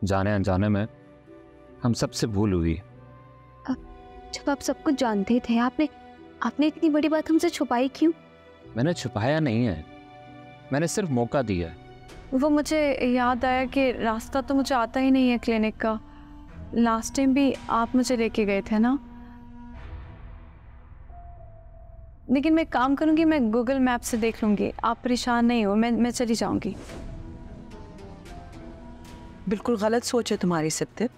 जाने अनजाने में हम सबसे भूल हुई। जब आप सब कुछ जानते थे, आपने इतनी बड़ी बात हमसे छुपाई क्यों? मैंने छुपाया नहीं है, मैंने सिर्फ मौका दिया है। वो मुझे याद आया कि रास्ता तो मुझे आता ही नहीं है क्लिनिक का। लास्ट टाइम भी आप मुझे लेके गए थे ना। लेकिन मैं काम करूंगी, मैं गूगल मैप से देख लूंगी। आप परेशान नहीं हो, मैं चली जाऊंगी। बिल्कुल गलत सोच है तुम्हारी सिद्दीक।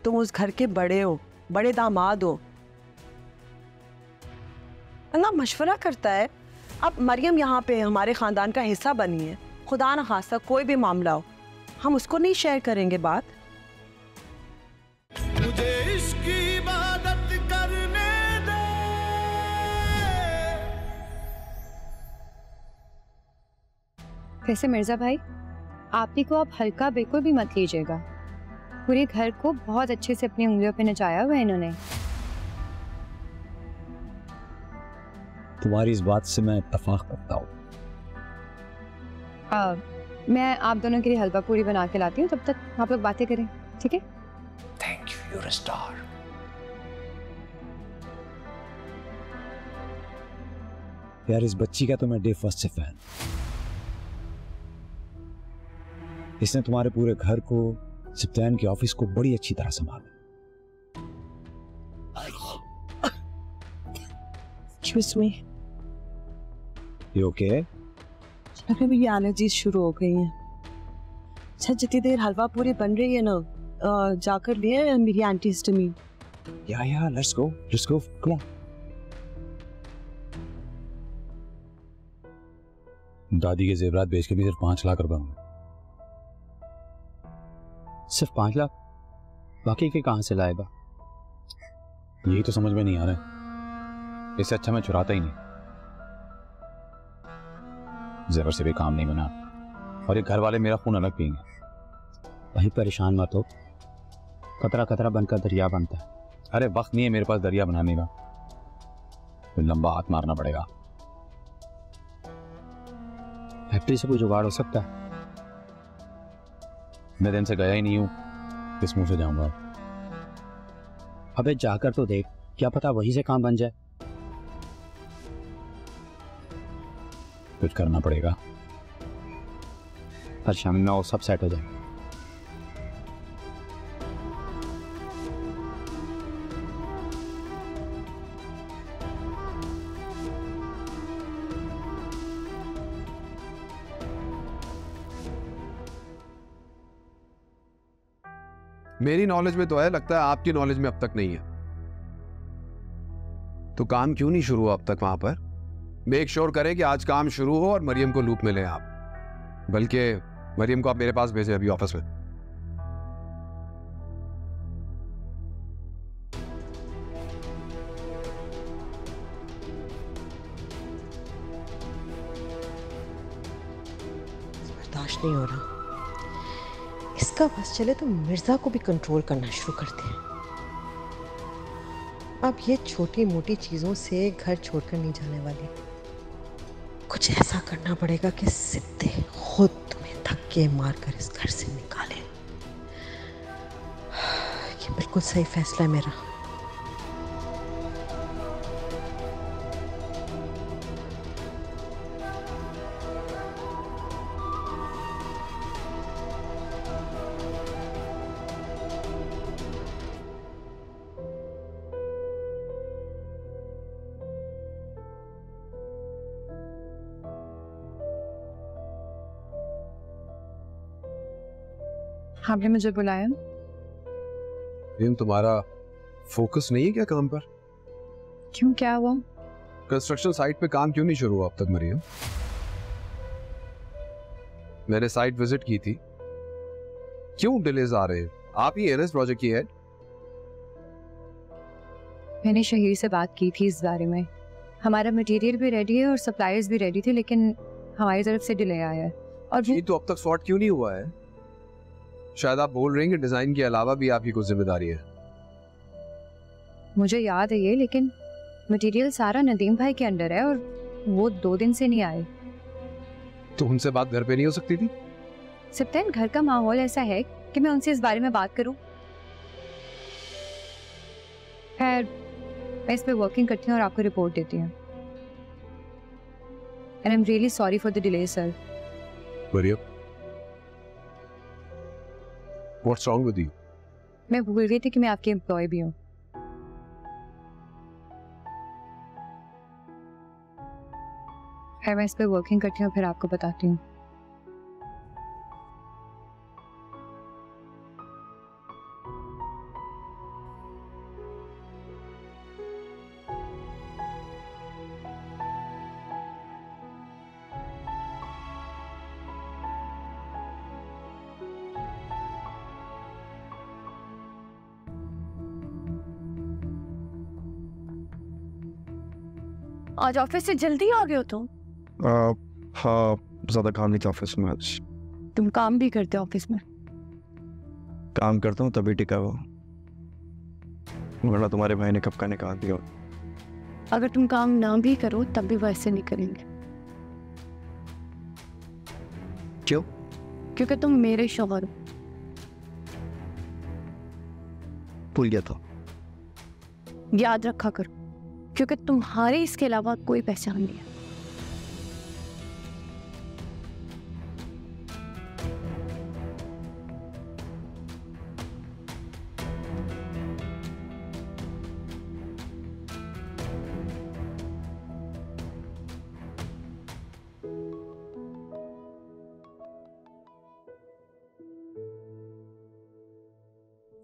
तुम उस घर के बड़े हो, बड़े दामाद हो। अल्लाह मशवरा करता है। अब मरियम यहाँ पे हमारे खानदान का हिस्सा बनी है। खुदा न खास्ता कोई भी मामला हो, हम उसको नहीं शेयर करेंगे बात। मुझे इश्क की इबादत करने दे। वैसे मिर्जा भाई, आपी को आप हल्का बिल्कुल भी मत लीजिएगा। पूरे घर को बहुत अच्छे से अपनी उंगलियों पे नचाया हुआ है इन्होंने। तुम्हारी इस बात से मैं इत्तेफाक करता हूँ। मैं आप दोनों के लिए हलवा पूरी बना के लाती हूँ, तब तक आप लोग बातें करें, ठीक है? Thank you, you're a star. यार इस बच्ची का तो मैं डे फर्स्ट से फैन। इसने तुम्हारे पूरे घर को, सिप्तान के ऑफिस को बड़ी अच्छी तरह संभाला। Excuse me. You okay? लग रहा है ये एलर्जीज शुरू हो गई हैं। अच्छा जितनी देर हलवा पूरी बन रही है ना, जाकर लिए मेरी antihistamine. Yeah, let's go, come on. दादी के जेवरात बेच के भी सिर्फ 5 लाख रुपए होंगे। सिर्फ 5 लाख? बाकी के कहां से लाएगा? यही तो समझ में नहीं आ रहा। इससे अच्छा मैं चुराता ही नहीं। जेवर से भी काम नहीं बना, और ये घर वाले मेरा खून अलग पिएंगे। भाई परेशान मत हो, कतरा कतरा बनकर दरिया बनता है। अरे वक्त नहीं है मेरे पास दरिया बनाने का, तो लंबा हाथ मारना पड़ेगा। फैक्ट्री से कोई जुगाड़ हो सकता है? मैं दिन से गया ही नहीं हूं, किस मुंह से जाऊंगा? अबे जाकर तो देख, क्या पता वहीं से काम बन जाए। कुछ करना पड़ेगा। परेशान ना हो, सब सेट हो जाए। मेरी नॉलेज में तो है, लगता है आपकी नॉलेज में अब तक नहीं है। तो काम क्यों नहीं शुरू हुआ अब तक वहां पर? मेक श्योर करें कि आज काम शुरू हो और मरियम को लूप में लें आप। बल्कि मरियम को आप मेरे पास भेजें अभी ऑफिस में। बर्दाश्त नहीं हो रहा। इसका बस चले तो मिर्जा को भी कंट्रोल करना शुरू करते हैं। अब ये छोटी मोटी चीजों से घर छोड़कर नहीं जाने वाली। कुछ ऐसा करना पड़ेगा कि सिद्धे खुद तुम्हें धक्के मारकर इस घर से निकाले। ये बिल्कुल सही फैसला है मेरा। आपने मुझे बुलाया? तुम्हारा फोकस नहीं है क्या काम पर? क्यों, क्या हुआ? कंस्ट्रक्शन साइट पे काम क्यों नहीं शुरू हुआ अब तक मरियम? मैंने साइट विजिट की थी। क्यों डिलेज आ रहे हैं? आप ही है इस प्रोजेक्ट की हेड। मैंने शहीर से बात की थी इस बारे में। हमारा मटेरियल भी रेडी है और सप्लायर्स भी रेडी थे, लेकिन हमारी तरफ से डिले आया है। और ये तो अब तक सॉर्ट क्यों नहीं हुआ है? शायद आप बोल रहे हैं कि डिजाइन के अलावा भी आपकी कुछ जिम्मेदारी है। मुझे याद है ये, लेकिन मटेरियल सारा नदीम भाई के अंडर है और वो 2 दिन से नहीं आए। तो उनसे बात घर पे नहीं हो सकती थी? सिप्तान, घर का माहौल ऐसा है कि मैं उनसे इस बारे में बात करूं? खैर, मैं इस पे वर्किंग करती हूँ और आपको रिपोर्ट देती हूँ। And I am really sorry for the delay sir. Mariam, what's wrong with you? मैं भूल गई थी कि मैं आपकी एम्प्लॉय भी हूँ। खैर, मैं इस पे वर्किंग करती हूँ, फिर आपको बताती हूँ। आज ऑफिस से जल्दी आ गए हो तुम? हाँ, ज़्यादा काम नहीं था ऑफिस में आज। तुम काम भी करते हो ऑफिस में? काम करता हूँ तभी टिका हुआ, वरना तुम्हारे भाई ने कब का निकाल दिया। अगर तुम काम ना भी करो तब भी वैसे नहीं करेंगे। क्यों? क्योंकि तुम मेरे शौहर हो। भूल गया था। याद रखा करो, क्योंकि तुम्हारे इसके अलावा कोई पहचान नहीं है।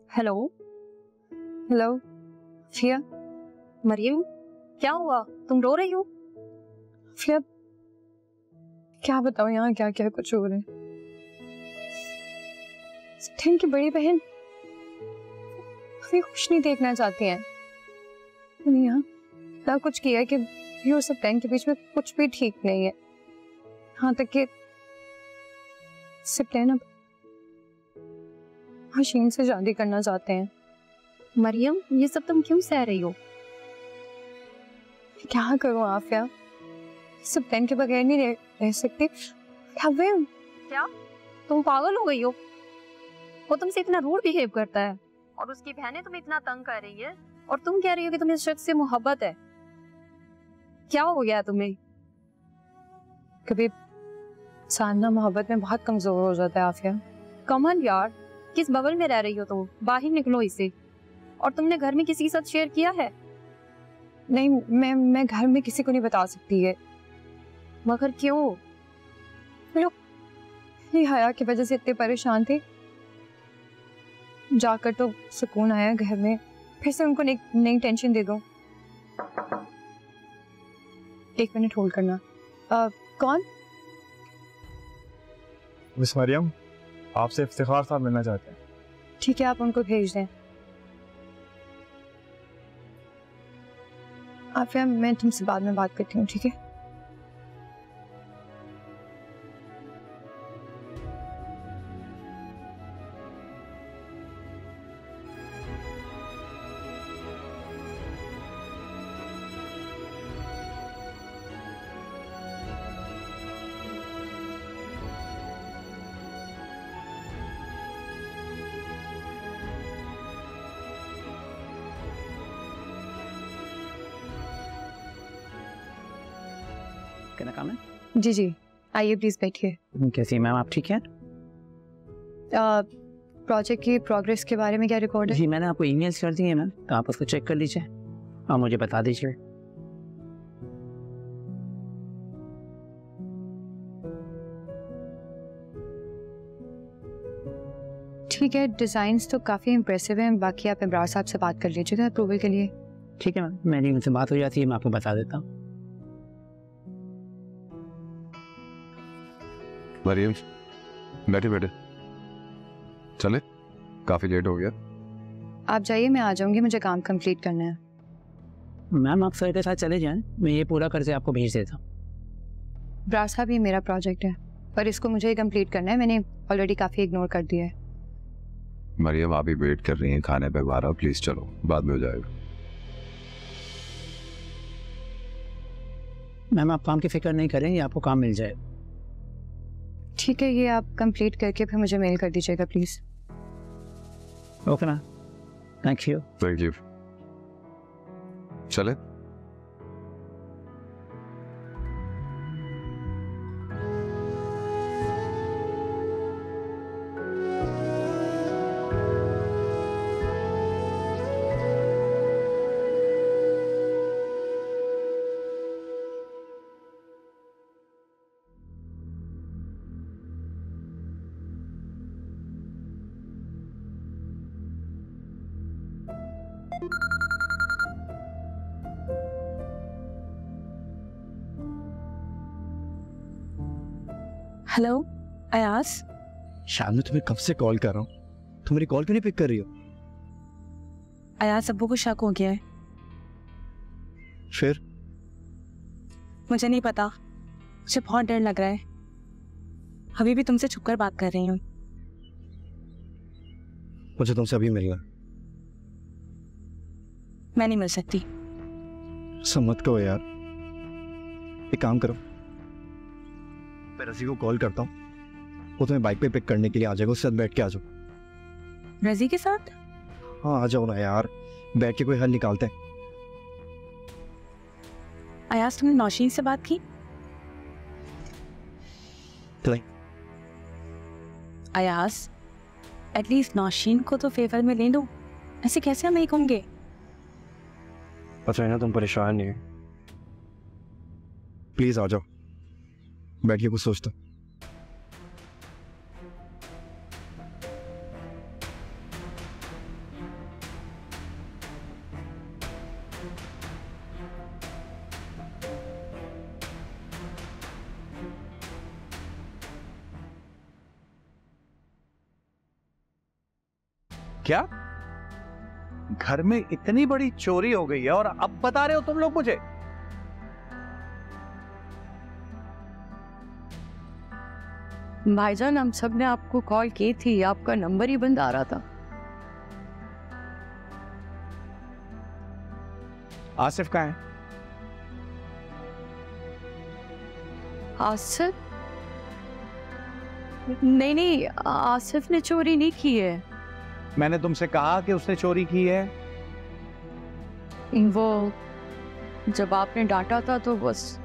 Hello hello फिया। मरियम, क्या हुआ? तुम रो रही हो? फिया, क्या बताऊं यहाँ क्या क्या कुछ हो रहा है। सत्यन की बड़ी बहन अभी कुछ नहीं देखना चाहती हैं। उन्हें यहाँ इतना कुछ किया कि ये और सत्यन के बीच में कुछ भी ठीक नहीं है। यहाँ तक कि सत्यन अब हसीन से शादी करना चाहते हैं। मरियम, ये सब तुम क्यों सह रही हो? क्या करूं आफिया, सत्यन के बगैर नहीं रह सकती। क्या तुम पागल हो गई हो? वो तुमसे इतना रूड बिहेव करता है और उसकी बहनें तुम्हें इतना तंग कर रही है और तुम कह रही हो कि तुम्हें इस शख्स से मोहब्बत है। क्या हो गया तुम्हें? कभी इंसान ना मोहब्बत में बहुत कमजोर हो जाता है आफिया। कमन यार, किस बबल में रह रही हो तुम? बाहर निकलो इससे। और तुमने घर में किसी के साथ शेयर किया है? नहीं, मैं घर में किसी को नहीं बता सकती है। मगर क्यों? लोग हया की वजह से इतने परेशान थे, जाकर तो सुकून आया घर में। फिर से उनको नई टेंशन दे दो। 1 मिनट होल्ड करना। कौन? मिस मरियम, आपसे इफ्तिखार साहब मिलना चाहते हैं। ठीक है, आप उनको भेज दें। आफिया, मैं तुमसे बाद में बात करती हूँ, ठीक है? क्या काम है? जी जी, आइए प्लीज बैठिए। कैसी मैम, आप ठीक हैं? प्रोजेक्ट की प्रोग्रेस के बारे में क्या रिकॉर्ड है? जी, मैंने आपको ईमेल्स कर दिए मैम, तो आप उसको चेक कर लीजिए और मुझे बता दीजिए। ठीक है, डिजाइन्स तो काफी इंप्रेसिव हैं। बाकी आप इब्रार साहब से बात कर लीजिएगा अप्रूवल के लिए। ठीक है मैम, मेरी उनसे बात हो जाती है, मैं आपको बता देता हूँ। मरियम, बैठे बैठे चले, काफी लेट हो गया। आप जाइए, मैं आ जाऊंगी, मुझे काम कंप्लीट करना है। मैम, आप सर के साथ चले जाएं, मैं ये पूरा करके आपको भेज देता हूँ। इब्रार साहब, ये मेरा प्रोजेक्ट है पर इसको मुझे ही कंप्लीट करना है। मैंने ऑलरेडी काफी इग्नोर कर दिया है। मरियम, आप ही वेट कर रही हैं खाने पे बाहर, प्लीज चलो, बाद में हो जाएगा। मैम, आप काम की फिक्र नहीं करें, ये आपको काम मिल जाएगा। ठीक है, ये आप कंप्लीट करके फिर मुझे मेल कर दीजिएगा प्लीज। ओके ना, थैंक यू। Thank you. चले। हेलो अयास। शाम में तुम्हें कब से कॉल कर रहा हूँ, तुम मेरी कॉल क्यों नहीं पिक कर रही हो? अयास, अब्बू को शक हो गया है। फिर? मुझे नहीं पता, मुझे बहुत डर लग रहा है। अभी भी तुमसे छुपकर बात कर रही हूँ। मुझे तुमसे अभी मिलना। मैं नहीं मिल सकती। सब मत कहो यार, एक काम करो, मैं रज़ी को कॉल करता हूँ, वो तुम्हें बाइक पे पिक करने के लिए आ जाएगा, उसके साथ बैठ के आ जाओ। रज़ी के साथ? हाँ आ जाओ ना यार, बैठ के कोई हल निकालते हैं। अयास, तुमने नौशीन से बात की? नहीं। अयास, एटलीस्ट नौशीन को तो फेवर में ले लो, ऐसे कैसे हम नहीं होंगे? अच्छा है ना, तुम परेशान नहीं, प्लीज आ जाओ, बैठ के कुछ सोचता। क्या घर में इतनी बड़ी चोरी हो गई है और अब बता रहे हो तुम लोग मुझे? भाईजान, हम सब ने आपको कॉल की थी, आपका नंबर ही बंद आ रहा था। आसिफ कहाँ है? आसिफ? नहीं, आसिफ ने चोरी नहीं की है। मैंने तुमसे कहा कि उसने चोरी की है। वो जब आपने डांटा था तो बस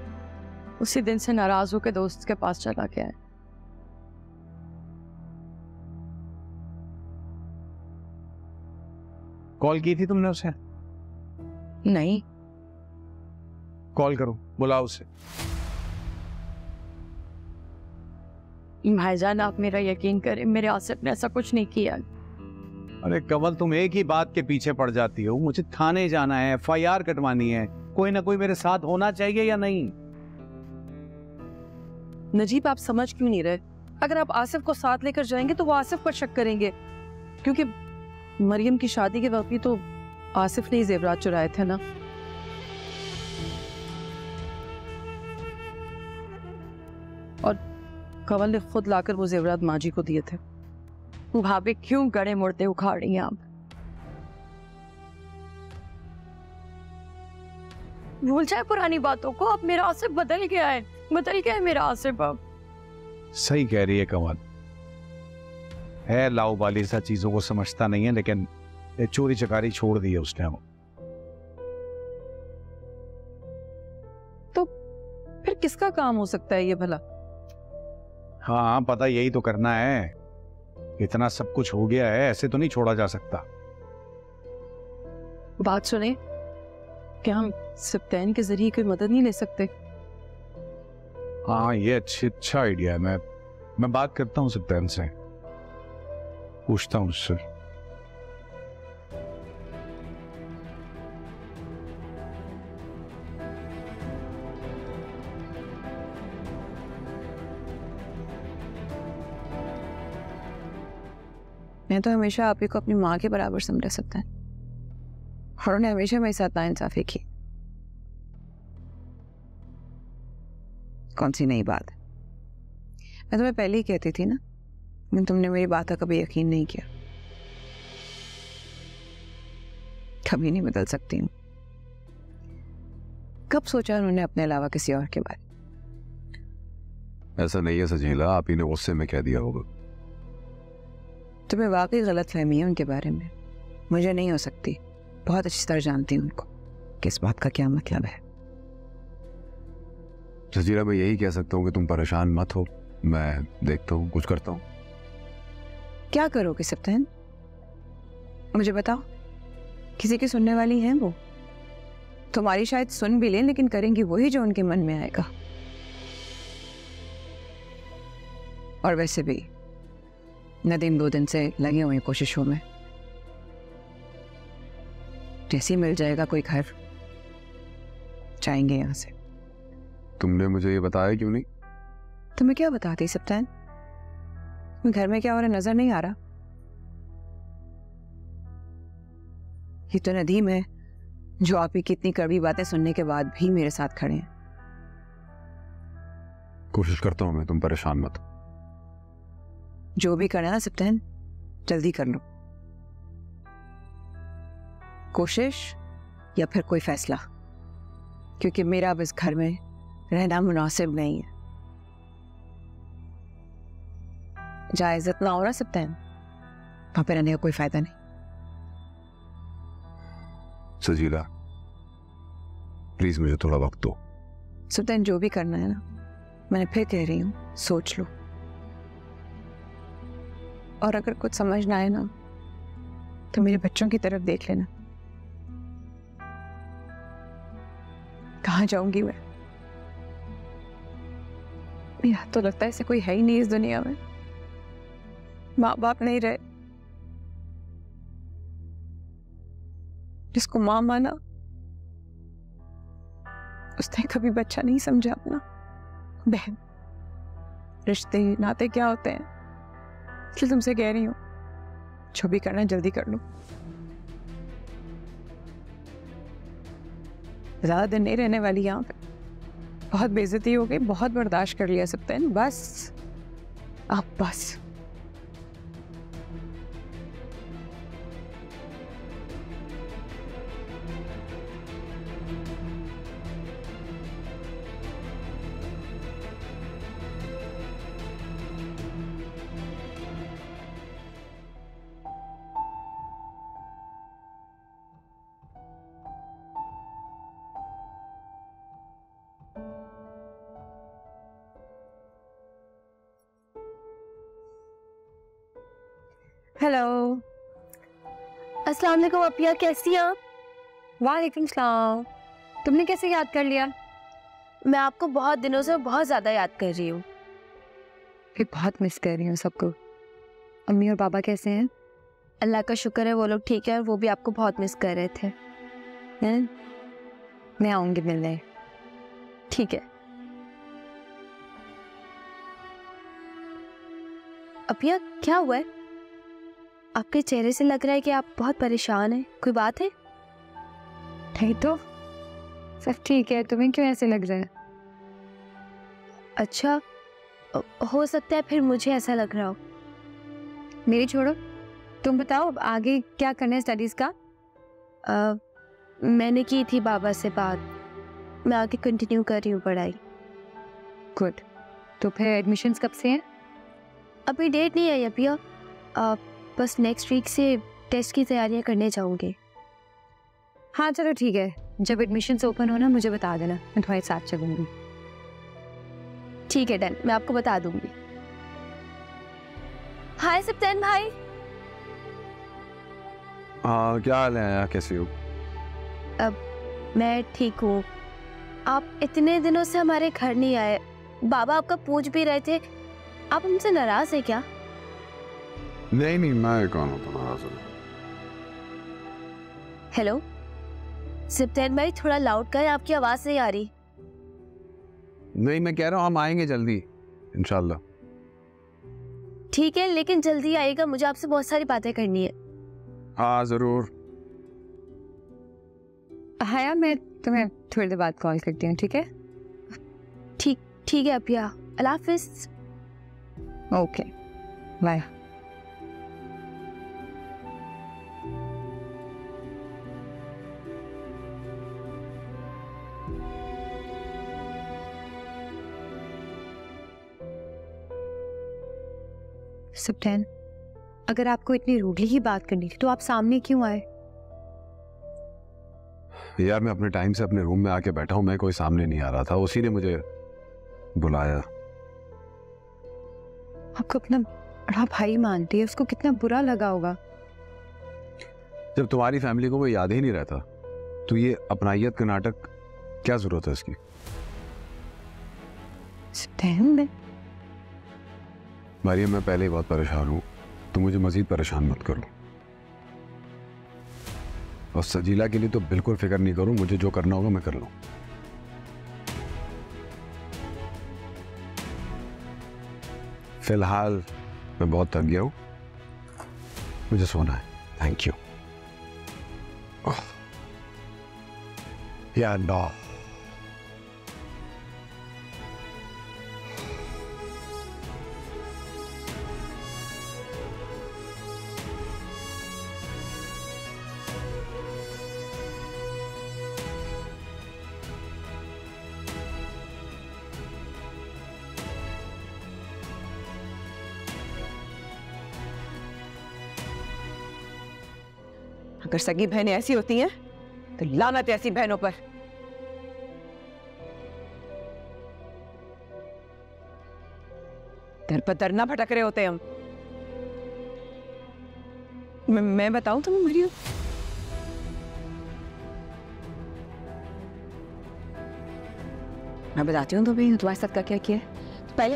उसी दिन से नाराज होकर दोस्त के पास चला गया है। कॉल की थी तुमने उसे? नहीं। कॉल करो, बुलाओ उसे। भाईजान, आप मेरा यकीन करें, मेरे आसिफ ने ऐसा कुछ नहीं किया। अरे कमल, तुम एक ही बात के पीछे पड़ जाती हो। मुझे थाने जाना है, FIR कटवानी है, कोई ना कोई मेरे साथ होना चाहिए या नहीं? नजीब, आप समझ क्यों नहीं रहे? अगर आप आसिफ को साथ लेकर जाएंगे तो वो आसिफ पर शक करेंगे, क्योंकि मरियम की शादी के वक्त भी तो आसिफ ने ही जेवरात चुराए थे ना। और कमल ने खुद लाकर वो जेवरात माँ जी को दिए थे। भाभी, क्यों गड़े मुड़ते उखाड़ रही हैं आप? भूल जाए पुरानी बातों को। अब मेरा आसिफ बदल गया है मेरा आसिफ अब। सही कह रही है कमल, है लाउबाली सा, चीजों को समझता नहीं है, लेकिन चोरी चकारी छोड़ दी है उसने। तो फिर किसका काम हो सकता है ये भला? हाँ पता, यही तो करना है। इतना सब कुछ हो गया है, ऐसे तो नहीं छोड़ा जा सकता। बात सुने, क्या हम सिप्तैन के जरिए कोई मदद नहीं ले सकते? हाँ ये अच्छा आइडिया है। मैं बात करता हूँ सिप्तैन से, पूछता हूँ उससे। मैं तो हमेशा आप ही को अपनी माँ के बराबर समझ सकता है, और उन्हें हमेशा मेरे साथ नाइंसाफी की। कौन सी नई बात है? मैं तुम्हें पहले ही कहती थी ना, लेकिन तुमने मेरी बात का कभी यकीन नहीं किया। कभी नहीं बदल सकती हूँ। कब सोचा उन्होंने अपने अलावा किसी और के बारे? ऐसा नहीं है सजीला, आप ही ने गुस्से में कह दिया होगा। तुम्हें वाकई गलत फहमी है उनके बारे में। मुझे नहीं हो सकती, बहुत अच्छी तरह जानती हूँ उनको, किस बात का क्या मतलब है। जजीरा, मैं यही कह सकता हूँ कि तुम परेशान मत हो, मैं देखता हूँ, कुछ करता हूँ। क्या करोगे सप्तान? मुझे बताओ, किसी की सुनने वाली हैं वो? तुम्हारी शायद सुन भी लें, लेकिन करेंगी वही जो उनके मन में आएगा। और वैसे भी नदीम 2 दिन से लगे हुए हैं कोशिशों में। जैसे ही मिल जाएगा कोई घर, जाएंगे यहां से। तुमने मुझे ये बताया क्यों नहीं? तुम्हें क्या बताती सप्तान? घर में क्या हो रहा नजर नहीं आ रहा? ये तो नदीम है जो आप ही की इतनी कड़वी बातें सुनने के बाद भी मेरे साथ खड़े हैं। कोशिश करता हूं मैं, तुम परेशान मत। जो भी करना है ना सप्तान, जल्दी कर लो। कोशिश या फिर कोई फैसला, क्योंकि मेरा अब इस घर में रहना मुनासिब नहीं है। जहाँ इज्जत ना हो ना सप्तान, वहां पे रहने का कोई फायदा नहीं। सजीला, प्लीज मुझे थोड़ा वक्त दो। सप्तान, जो भी करना है ना, मैंने फिर कह रही हूँ, सोच लो। और अगर कुछ समझ ना आए ना, तो मेरे बच्चों की तरफ देख लेना। कहाँ जाऊंगी मैं? मेरा तो लगता है ऐसे कोई है ही नहीं इस दुनिया में। माँ बाप नहीं रहे, जिसको माँ माना उसने कभी बच्चा नहीं समझा अपना। बहन, रिश्ते नाते क्या होते हैं, इसलिए तुमसे कह रही हूँ, जो भी करना है जल्दी कर लो। ज्यादा दिन नहीं रहने वाली यहाँ पे। बहुत बेइज्जती हो गई, बहुत बर्दाश्त कर लिया सबने, बस अब बस। हेलो, अस्सलाम वालेकुम अपिया, कैसी हैं आप? वालेकुम सलाम। तुमने कैसे याद कर लिया? मैं आपको बहुत दिनों से बहुत ज़्यादा याद कर रही हूँ। फिर बहुत मिस कर रही हूँ सबको। अम्मी और पापा कैसे हैं? अल्लाह का शुक्र है, वो लोग ठीक है, और वो भी आपको बहुत मिस कर रहे थे। हैं? मैं आऊँगी मिलने। ठीक है। अपिया, क्या हुआ है? आपके चेहरे से लग रहा है कि आप बहुत परेशान हैं। कोई बात है? नहीं तो सब ठीक है, तुम्हें क्यों ऐसे लग रहा है? अच्छा, हो सकता है फिर मुझे ऐसा लग रहा हो। मेरी छोड़ो, तुम बताओ अब आगे क्या करना है स्टडीज का? मैंने की थी बाबा से बात, मैं आगे कंटिन्यू कर रही हूँ पढ़ाई। गुड। तो फिर एडमिशन्स कब से हैं? अभी डेट नहीं है अपिया, बस नेक्स्ट वीक से टेस्ट की तैयारियां करने जाऊंगे। हाँ चलो ठीक है, जब एडमिशन्स ओपन हो ना मुझे बता देना, मैं तुम्हारे साथ चलूंगी। ठीक है, डन, मैं आपको बता दूंगी। हाय सप्तान भाई। हाँ, क्या हाल है, कैसी हो? अब मैं ठीक हूँ। आप इतने दिनों से हमारे घर नहीं आए, बाबा आपका पूछ भी रहे थे, आप हमसे नाराज है क्या? नहीं, मैं कौन हूँ नाराज हूँ? हेलो सप्तान भाई, थोड़ा लाउड करें, आपकी आवाज नहीं आ रही। नहीं, मैं कह रहा हूँ हम आएंगे जल्दी इंशाल्लाह। ठीक है, लेकिन जल्दी आएगा, मुझे आपसे बहुत सारी बातें करनी है। हाँ जरूर। हाँ यार, मैं तुम्हें थोड़ी देर बाद कॉल करती हूँ, ठीक है? ठीक है अपिया, अल्लाह हाफिज। Okay, bye. सप्तान, अगर आपको इतनी रूडली ही बात करनी थी तो आप सामने क्यों आए? यार मैं अपने टाइम से अपने रूम में आके बैठा हूं, मैं कोई सामने नहीं आ रहा था, उसी ने मुझे बुलाया। आपको अपना बड़ा भाई मानती है, उसको कितना बुरा लगा होगा। जब तुम्हारी फैमिली को वो याद ही नहीं रहता तो ये अपनाइयत का नाटक क्या जरूरत है इसकी? मरियम मैं पहले ही बहुत परेशान हूं, तुम मुझे मजीद परेशान मत करो। और सजीला के लिए तो बिल्कुल फिक्र नहीं करो, मुझे जो करना होगा मैं कर लूं। फिलहाल मैं बहुत थक गया हूं, मुझे सोना है। Thank you. या नो अगर सगी बहनें ऐसी होती हैं तो लानत है ऐसी बहनों पर। दर पर दर ना भटक रहे होते हम। मैं बताऊं तुम्हें मरियम, मैं बताती हूँ तुम्हें तुम्हारे साथ क्या क्या किया है। पहले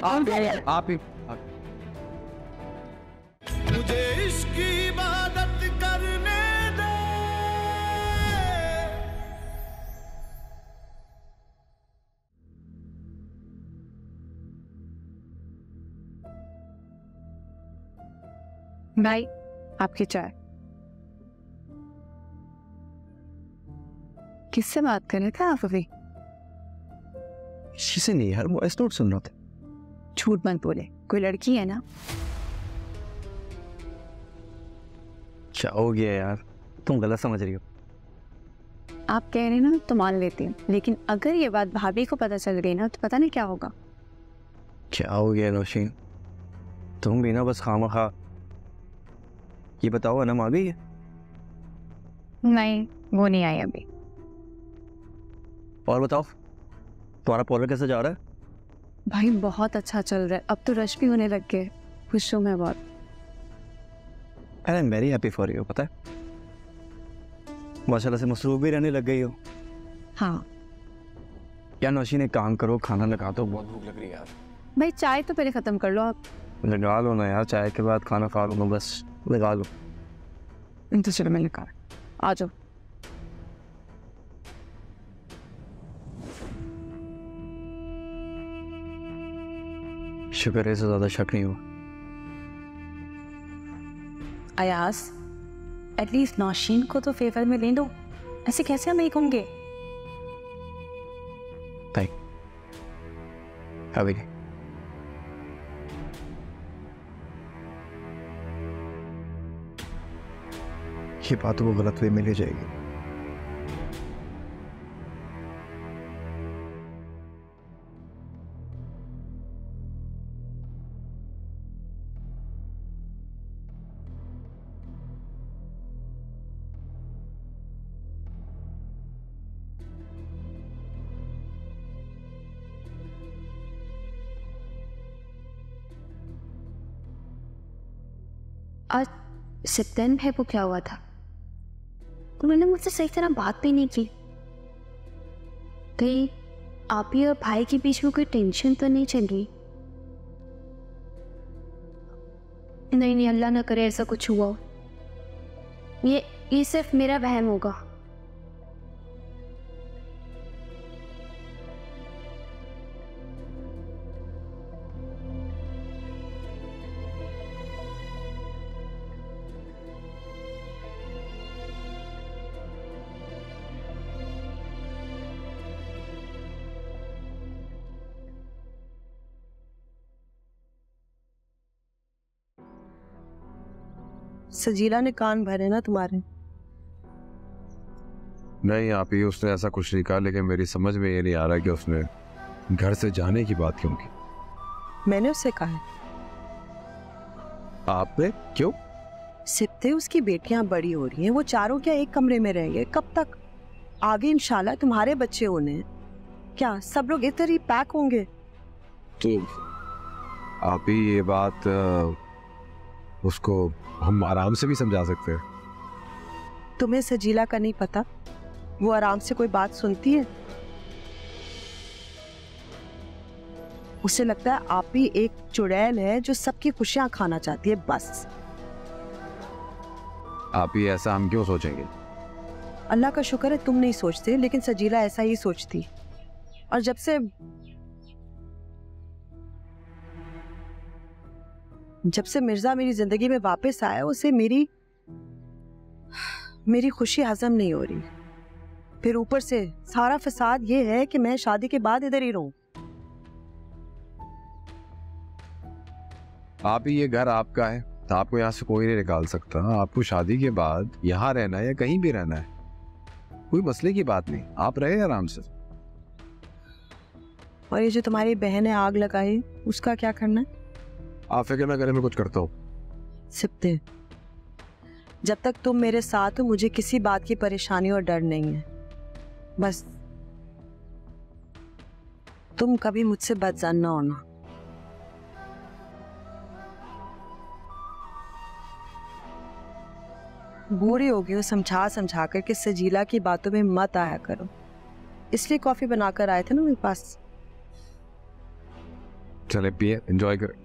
आप ही मुझे इश्क की इबादत करने दे। भाई आपकी चाय। किससे बात कर रहे थे आप अभी? किसी से नहीं यार, वॉइस नोट सुन रहा था। झूठ मत बोले, कोई लड़की है ना? क्या हो गया यार, तुम गलत समझ रही हो। आप कह रहे ना तो मान लेती हूँ, लेकिन अगर ये बात भाभी को पता चल गई ना तो पता नहीं क्या होगा। क्या हो गया नौशीन, तुम भी ना बस खामखा। ये बताओ अनम आ गई है? नहीं, वो नहीं आई अभी। और बताओ तुम्हारा पार्लर कैसे जा रहा है? भाई बहुत अच्छा चल रहा है, अब तो रश भी होने लग गए। खुश हूँ मैं बहुत। I am very happy for you. पता है माशाल्लाह से मसरूफ भी रहने लग गई हो। हाँ यार नौशीन एक काम करो, खाना लगा दो, बहुत भूख लग रही है यार। भाई चाय तो पहले खत्म कर लो आप। लगा लो ना यार, चाय के बाद खाना खा लो, बस लगा लो। तो चलो मैं लगा, आ जाओ। शुक्र है इससे ज्यादा शक नहीं हुआ। अयास एटलीस्ट नौशीन को तो फेवर में ले लो, ऐसे कैसे हम एक होंगे? अभी ये बात वो गलत वे में ले जाएगी। आज सितन है वो क्या हुआ था? उन्होंने मुझसे सही तरह बात भी नहीं की। कहीं आप ही और भाई के बीच में कोई टेंशन तो नहीं चल रही? नहीं नहीं, अल्लाह ना करे ऐसा कुछ हुआ हो। ये सिर्फ मेरा वहम होगा। सजीला ने कान भरे ना तुम्हारे? नहीं आप ही, उसने ऐसा कुछ नहीं कहा, लेकिन मेरी समझ में ये नहीं आ रहा कि उसने घर से जाने की बात क्यों की। मैंने उससे कहा है। आपने? क्यों? सिप्ते उसकी बेटियां बड़ी हो रही हैं, वो चारों क्या एक कमरे में रहेंगे? कब तक? आगे इंशाल्लाह तुम्हारे बच्चे होने हैं, क्या सब लोग इधर ही पैक होंगे? तो आप ही ये बात उसको हम आराम से भी समझा सकते हैं। तुम्हें सजीला का नहीं पता? वो आराम से कोई बात सुनती है? उसे लगता है आप ही एक चुड़ैल है जो सबकी खुशियां खाना चाहती है, बस। आप ही ऐसा हम क्यों सोचेंगे? अल्लाह का शुक्र है तुम नहीं सोचते, लेकिन सजीला ऐसा ही सोचती। और जब से मिर्जा मेरी जिंदगी में वापस आया, उसे मेरी खुशी हजम नहीं हो रही। फिर ऊपर से सारा फसाद ये है कि मैं शादी के बाद इधर ही रहूं। आप ही ये घर आपका है, तो आपको यहाँ से कोई नहीं निकाल सकता। आपको शादी के बाद यहाँ रहना है या कहीं भी रहना है, कोई मसले की बात नहीं, आप रहे आराम से। और ये जो तुम्हारी बहन है आग लगाई, उसका क्या करना है? आप फिक्र ना करें, मैं कुछ करता हूँ। सिप्ते, जब तक तुम मेरे साथ हो मुझे किसी बात की परेशानी और डर नहीं है। बस तुम कभी मुझसे बदजन ना होना। बूढ़ी हो गई हो समझा समझा कर कि सजीला की बातों में मत आया करो, इसलिए कॉफी बनाकर आए थे ना मेरे पास। चले पिए, एंजॉय करें।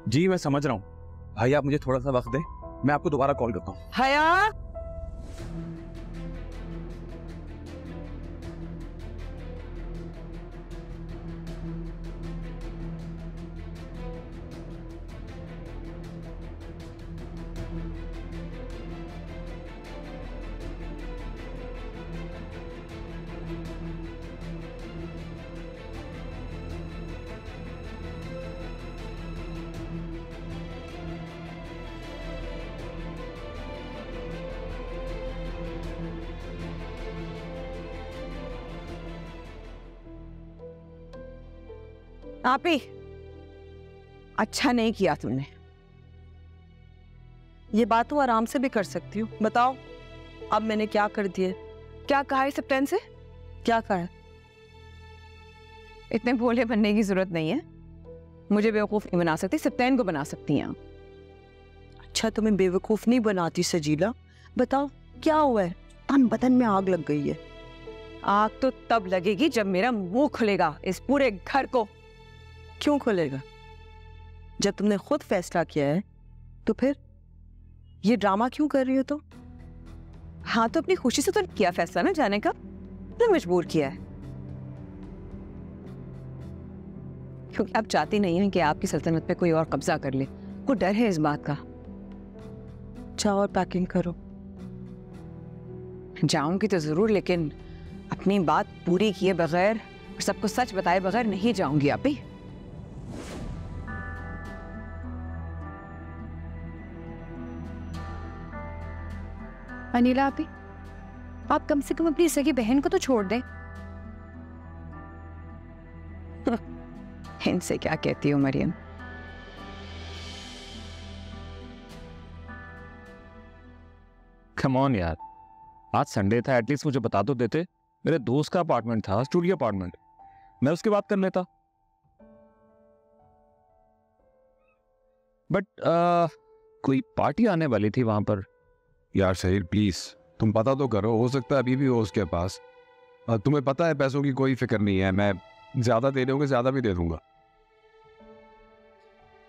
जी मैं समझ रहा हूँ भाई, आप मुझे थोड़ा सा वक्त दें, मैं आपको दोबारा कॉल करता हूँ। हया, आप ही अच्छा नहीं किया तुमने। ये बात तो आराम से भी कर सकती हूँ, बताओ अब मैंने क्या कर दिया? क्या कहा है सप्तैन से? क्या कहा है? इतने भोले बनने की जरूरत नहीं है, मुझे बेवकूफ नहीं बना सकती, सप्तैन को बना सकती हैं। अच्छा तुम्हें बेवकूफ नहीं बनाती सजीला, बताओ क्या हुआ है? तन बदन में आग लग गई है। आग तो तब लगेगी जब मेरा मुंह खुलेगा इस पूरे घर को। क्यों खुलेगा? जब तुमने खुद फैसला किया है तो फिर ये ड्रामा क्यों कर रही हो? तो हाँ, तो अपनी खुशी से तो किया फैसला ना जाने का, तो मजबूर किया है क्योंकि आप चाहती नहीं हैं कि आपकी सल्तनत पे कोई और कब्जा कर ले। को डर है इस बात का। जाओ और पैकिंग करो। जाऊंगी तो जरूर, लेकिन अपनी बात पूरी किए बगैर, सबको सच बताए बगैर नहीं जाऊंगी। आप ही अनिला, आप कम से कम अपनी सगी बहन को तो छोड़ दें। इनसे क्या कहती हो मरियम? कम ऑन यार, आज संडे था, एटलीस्ट मुझे बता तो देते। मेरे दोस्त का अपार्टमेंट था, स्टूडियो अपार्टमेंट, मैं उसकी बात कर लेता। बट कोई पार्टी आने वाली थी वहां पर। यार शहीर प्लीज तुम पता तो करो, हो सकता है अभी भी हो उसके पास। तुम्हें पता है पैसों की कोई फिक्र नहीं है, मैं ज्यादा देने होंगे ज्यादा भी दे दूंगा।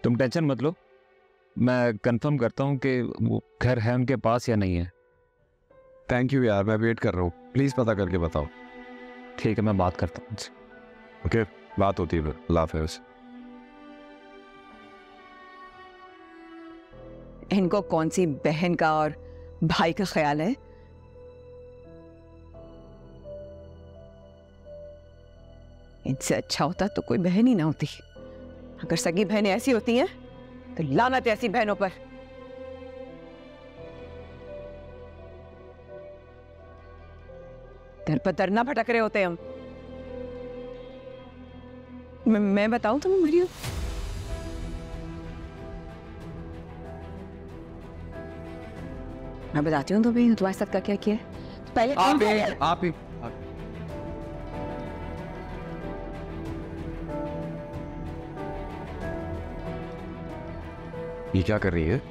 तुम टेंशन मत लो, मैं कंफर्म करता हूँ कि वो घर है उनके पास या नहीं है। थैंक यू यार, मैं वेट कर रहा हूँ, प्लीज पता करके बताओ। ठीक है, मैं बात करता हूँ। ओके, बात होती है फिर। अल्लाह हाफिज़। इनको कौन सी बहन का और भाई का ख्याल है? इनसे अच्छा होता तो कोई बहन ही ना होती। अगर सगी बहनें ऐसी होती हैं तो लानत ऐसी बहनों पर। दर पर दर ना भटक रहे होते हम। मैं बताऊं तुम्हें मरियम? मैं बताती हूँ तुम्हें तुम्हारे साथ क्या किया है। पहले आप ही ये क्या कर रही है?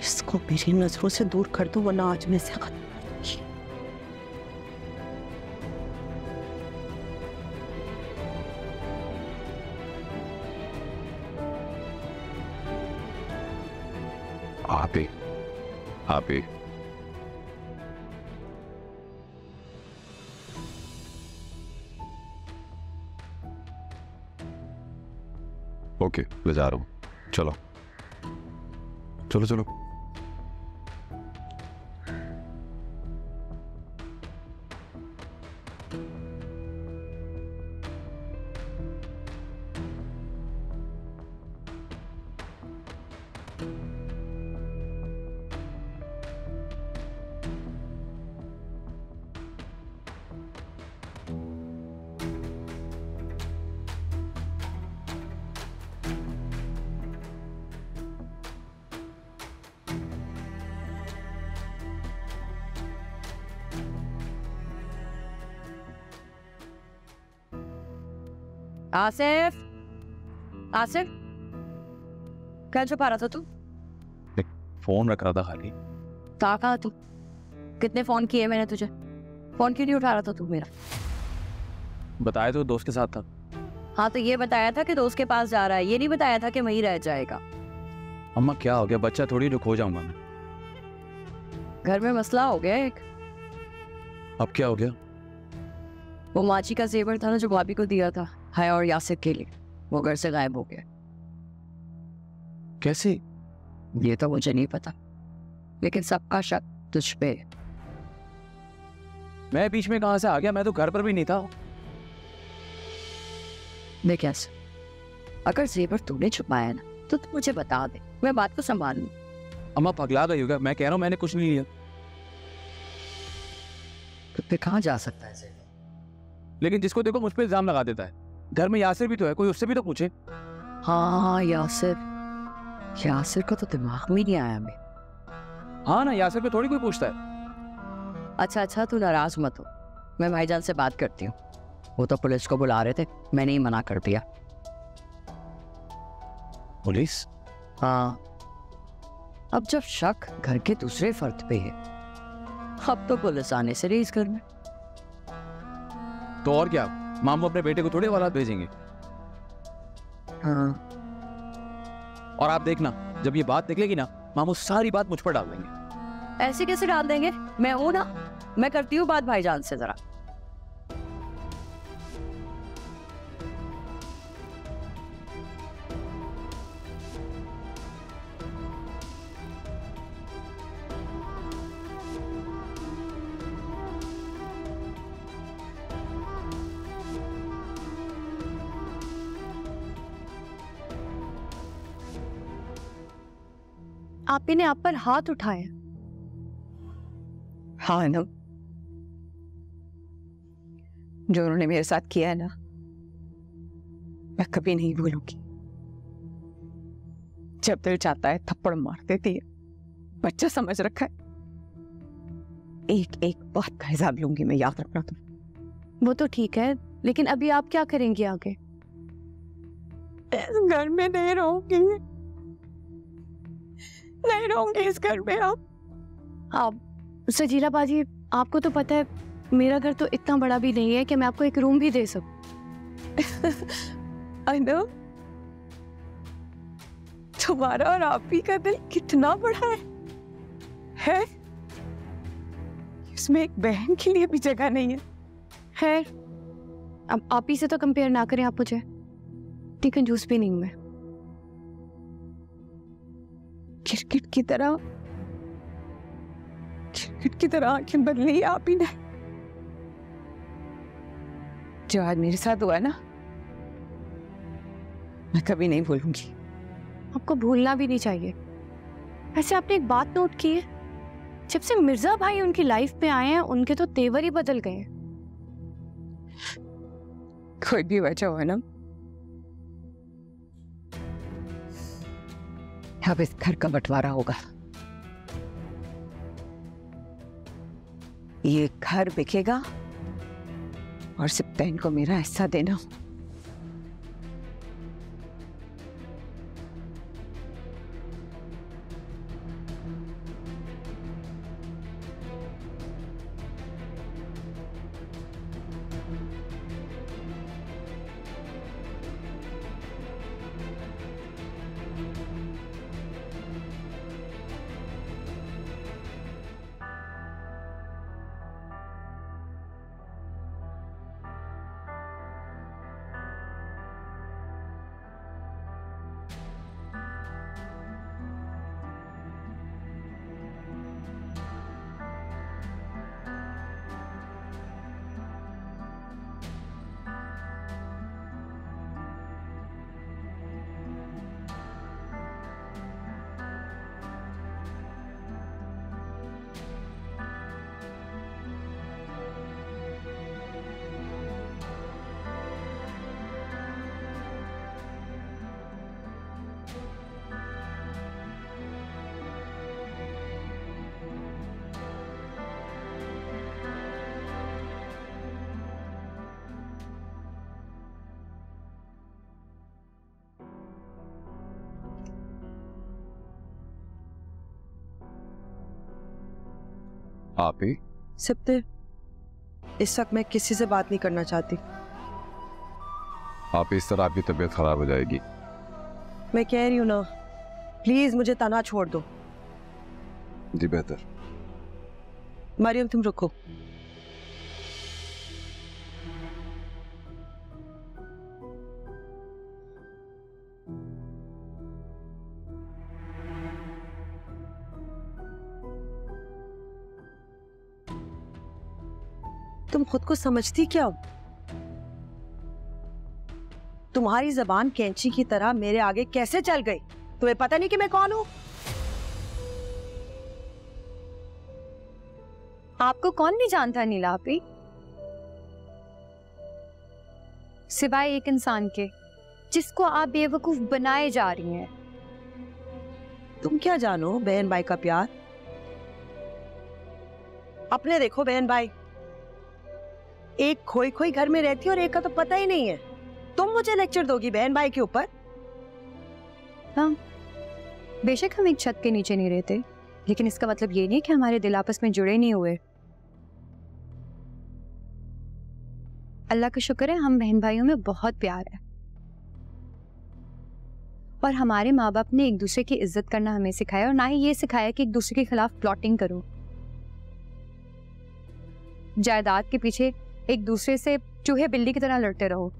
इसको मेरी नजरों से दूर कर दो वरना आज मैं इसे खत्म कर दूंगी। आप ही ओके, ले जा रहा हूँ। चलो चलो चलो। आसिफ, आसिफ, क्या छुपा रहा था तू? फोन रख रहा था खाली। कहाँ तू? कितने फोन किए मैंने तुझे? फोन क्यों नहीं उठा रहा था तू मेरा? बताया तो दोस्त के साथ था। हाँ तो ये बताया था कि दोस्त के पास जा रहा है, ये नहीं बताया था कि वहीं रह जाएगा। अम्मा क्या हो गया? बच्चा थोड़ी जो खो जाऊंगा मैं। घर में मसला हो गया एक। अब क्या हो गया? वो माची का जेवर था ना जो भाभी को दिया था हाय और यासिर के लिए, वो घर से गायब हो गया। कैसे? ये तो मुझे नहीं पता, लेकिन सबका शक तुझ पे है। मैं बीच में कहां से आ गया? मैं तो घर पर भी नहीं था। देख ऐसे, अगर जेवर तूने छुपाया ना तो तू मुझे बता दे, मैं बात को संभाल लूं। अम्मा पगला गई होगा, मैं कह रहा हूं मैंने कुछ नहीं लिया। तो फिर कहाँ जा सकता है जेवर? लेकिन जिसको देखो मुझ पे इल्जाम लगा देता है। घर में यासिर भी तो है, कोई उससे भी तो पूछे। हाँ यासिर का तो दिमाग में नहीं आया मैं। हाँ ना, यासिर पे थोड़ी कोई पूछता है। अच्छा तू नाराज मत हो, मैं भाईजान से बात करती हूँ। वो तो पुलिस को बुला रहे थे, मैंने ही मना कर दिया। पुलिस? हाँ, अब जब शक घर के दूसरे फर्द पे है, अब तो पुलिस आने से रही इस घर में। तो और क्या, मामू अपने बेटे को थोड़े औलाद भेजेंगे। हाँ। और आप देखना, जब ये बात निकलेगी ना, मामू सारी बात मुझ पर डाल देंगे। ऐसे कैसे डाल देंगे? मैं हूं ना, मैं करती हूँ बात भाईजान से जरा। आप ही ने आप पर हाथ उठाया। हाँ ना, जो उन्होंने मेरे साथ किया है ना, मैं कभी नहीं भूलूंगी। जब दिल चाहता है थप्पड़ मार देती है, बच्चा समझ रखा है। एक एक बात का हिसाब लूंगी मैं, याद रखना तुम। वो तो ठीक है, लेकिन अभी आप क्या करेंगे आगे? इस घर में नहीं रहूंगी, नहीं रहूंगी इस घर में। आप सजीला बाजी, आपको तो पता है मेरा घर तो इतना बड़ा भी नहीं है कि मैं आपको एक रूम भी दे सकूं। I know, तुम्हारा और आप ही का दिल कितना बड़ा है? इसमें एक बहन के लिए भी जगह नहीं है। अब आप ही से तो कंपेयर ना करें आप मुझे, ठीक है? जूस भी नहीं मैं। क्रिकेट की तरह आंखें बदली आप ही ने। जो आज मेरे साथ हुआ है ना, मैं कभी नहीं भूलूंगी। आपको भूलना भी नहीं चाहिए। वैसे आपने एक बात नोट की है, जब से मिर्जा भाई उनकी लाइफ में आए हैं उनके तो तेवर ही बदल गए। कोई भी वजह हो ना, अब इस घर का बंटवारा होगा। ये घर बिकेगा और सिप्तैन को मेरा हिस्सा देना। आप ही सिप्ते, इस वक्त मैं किसी से बात नहीं करना चाहती। आप इस तरह आपकी तबीयत खराब हो जाएगी। मैं कह रही हूं ना, प्लीज मुझे तना छोड़ दो। जी बेहतर। मरियम तुम रुको। तुम खुद को समझती क्या हो? तुम्हारी जबान कैंची की तरह मेरे आगे कैसे चल गई? तुम्हें पता नहीं कि मैं कौन हूं? आपको कौन नहीं जानता नीला आपी, सिवाय एक इंसान के जिसको आप बेवकूफ बनाए जा रही हैं। तुम क्या जानो बहन भाई का प्यार? अपने देखो बहन भाई, एक खोई खोई घर में रहती है और एक का तो पता ही नहीं है। तुम मुझे लेक्चर दोगी बहन भाई के ऊपर? हाँ, बेशक हम एक छत के नीचे नहीं रहते, लेकिन इसका मतलब ये नहीं कि हमारे दिल आपस में जुड़े नहीं हुए। अल्लाह का शुक्र है हम बहन भाइयों में बहुत प्यार है, और हमारे माँ बाप ने एक दूसरे की इज्जत करना हमें सिखाया, और ना ही ये सिखाया कि एक दूसरे के खिलाफ प्लॉटिंग करो, जायदाद के पीछे एक दूसरे से चूहे बिल्ली की तरह लड़ते रहो।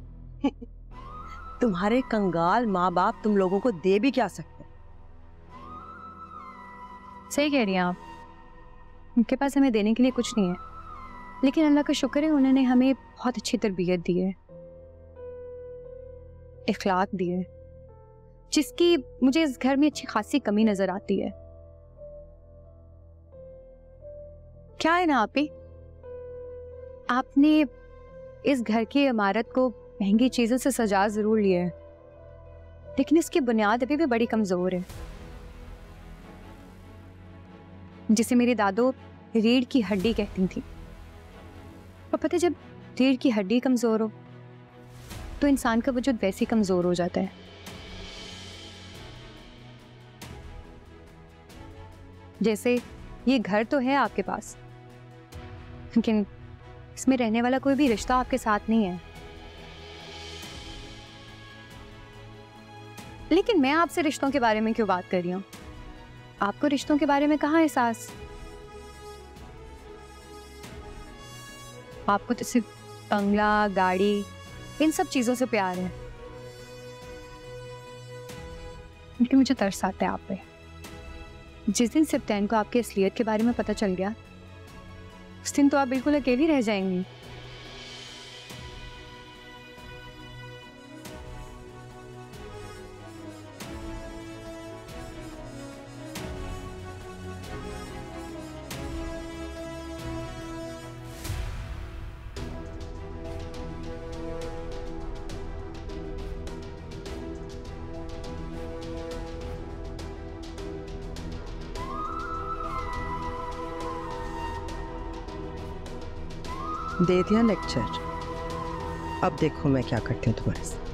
तुम्हारे कंगाल माँ बाप तुम लोगों को दे भी क्या सकते? सही कह रही हैं आप, उनके पास हमें देने के लिए कुछ नहीं है, लेकिन अल्लाह का शुक्र है उन्होंने हमें बहुत अच्छी तरबियत दी है, इखलाक दी है, जिसकी मुझे इस घर में अच्छी खासी कमी नजर आती है। क्या है ना आपी, आपने इस घर की इमारत को महंगी चीजों से सजा जरूर लिया है, लेकिन इसकी बुनियाद अभी भी बड़ी कमजोर है, जिसे मेरी दादो रीढ़ की हड्डी कहती थी। और पता है, जब रीढ़ की हड्डी कमजोर हो तो इंसान का वजूद वैसे ही कमजोर हो जाता है। जैसे ये घर तो है आपके पास, लेकिन इसमें रहने वाला कोई भी रिश्ता आपके साथ नहीं है। लेकिन मैं आपसे रिश्तों के बारे में क्यों बात कर रही हूँ? आपको रिश्तों के बारे में कहाँ एहसास? आपको तो सिर्फ बंगला, गाड़ी, इन सब चीजों से प्यार है, लेकिन मुझे तरस आता है आप पे। जिस दिन सिप्तैन को आपकी असलियत के बारे में पता चल गया, उस दिन तो आप बिल्कुल अकेली रह जाएंगी। दे दिया लेक्चर। अब देखो मैं क्या करती हूँ तुम्हारे साथ।